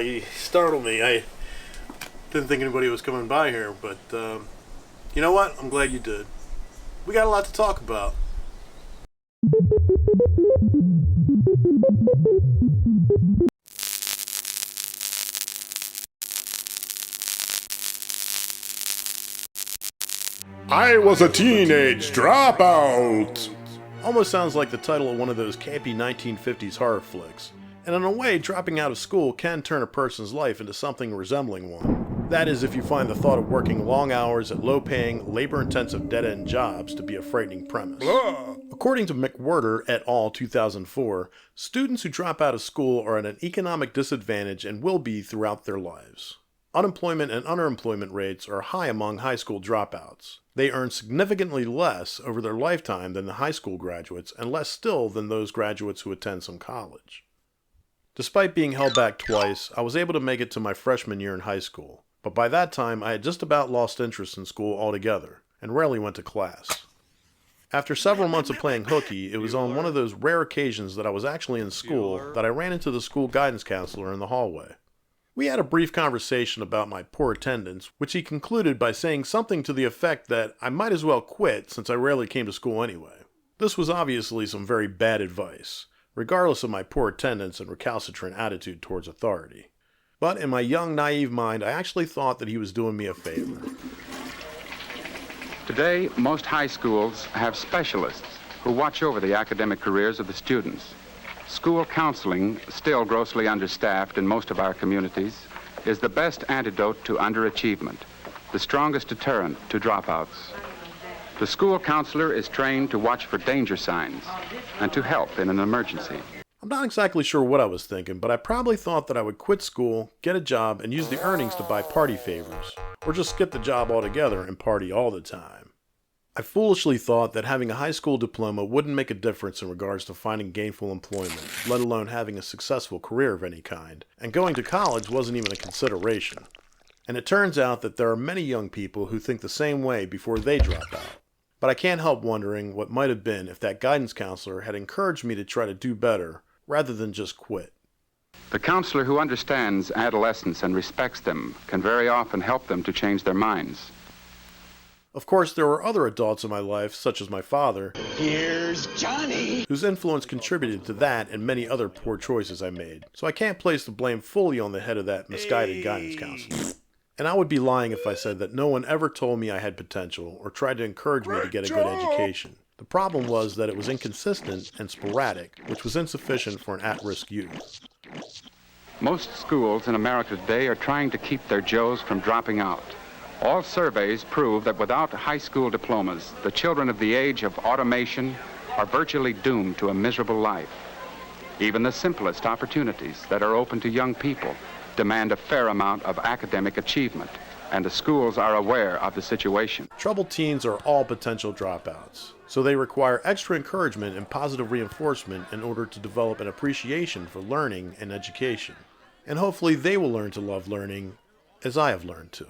You startled me. I didn't think anybody was coming by here, but you know what? I'm glad you did. We got a lot to talk about. I was a teenage dropout! Almost sounds like the title of one of those campy 1950s horror flicks. And in a way, dropping out of school can turn a person's life into something resembling one. That is, if you find the thought of working long hours at low-paying, labor-intensive dead-end jobs to be a frightening premise. According to McWhirter et al. 2004, students who drop out of school are at an economic disadvantage and will be throughout their lives. Unemployment and underemployment rates are high among high school dropouts. They earn significantly less over their lifetime than the high school graduates, and less still than those graduates who attend some college. Despite being held back twice, I was able to make it to my freshman year in high school, but by that time I had just about lost interest in school altogether, and rarely went to class. After several months of playing hooky, it was on one of those rare occasions that I was actually in school that I ran into the school guidance counselor in the hallway. We had a brief conversation about my poor attendance, which he concluded by saying something to the effect that I might as well quit since I rarely came to school anyway. This was obviously some very bad advice, regardless of my poor attendance and recalcitrant attitude towards authority. But in my young, naive mind, I actually thought that he was doing me a favor. Today, most high schools have specialists who watch over the academic careers of the students. School counseling, still grossly understaffed in most of our communities, is the best antidote to underachievement, the strongest deterrent to dropouts. The school counselor is trained to watch for danger signs and to help in an emergency. I'm not exactly sure what I was thinking, but I probably thought that I would quit school, get a job, and use the earnings to buy party favors, or just skip the job altogether and party all the time. I foolishly thought that having a high school diploma wouldn't make a difference in regards to finding gainful employment, let alone having a successful career of any kind, and going to college wasn't even a consideration. And it turns out that there are many young people who think the same way before they drop out. But I can't help wondering what might have been if that guidance counselor had encouraged me to try to do better, rather than just quit. The counselor who understands adolescents and respects them can very often help them to change their minds. Of course, there were other adults in my life, such as my father, Here's Johnny, whose influence contributed to that and many other poor choices I made, so I can't place the blame fully on the head of that misguided guidance counselor. And I would be lying if I said that no one ever told me I had potential or tried to encourage me to get a good education. The problem was that it was inconsistent and sporadic, which was insufficient for an at-risk youth. Most schools in America today are trying to keep their Joes from dropping out. All surveys prove that without high school diplomas, the children of the age of automation are virtually doomed to a miserable life. Even the simplest opportunities that are open to young people demand a fair amount of academic achievement, and the schools are aware of the situation. Troubled teens are all potential dropouts, so they require extra encouragement and positive reinforcement in order to develop an appreciation for learning and education. And hopefully they will learn to love learning as I have learned to.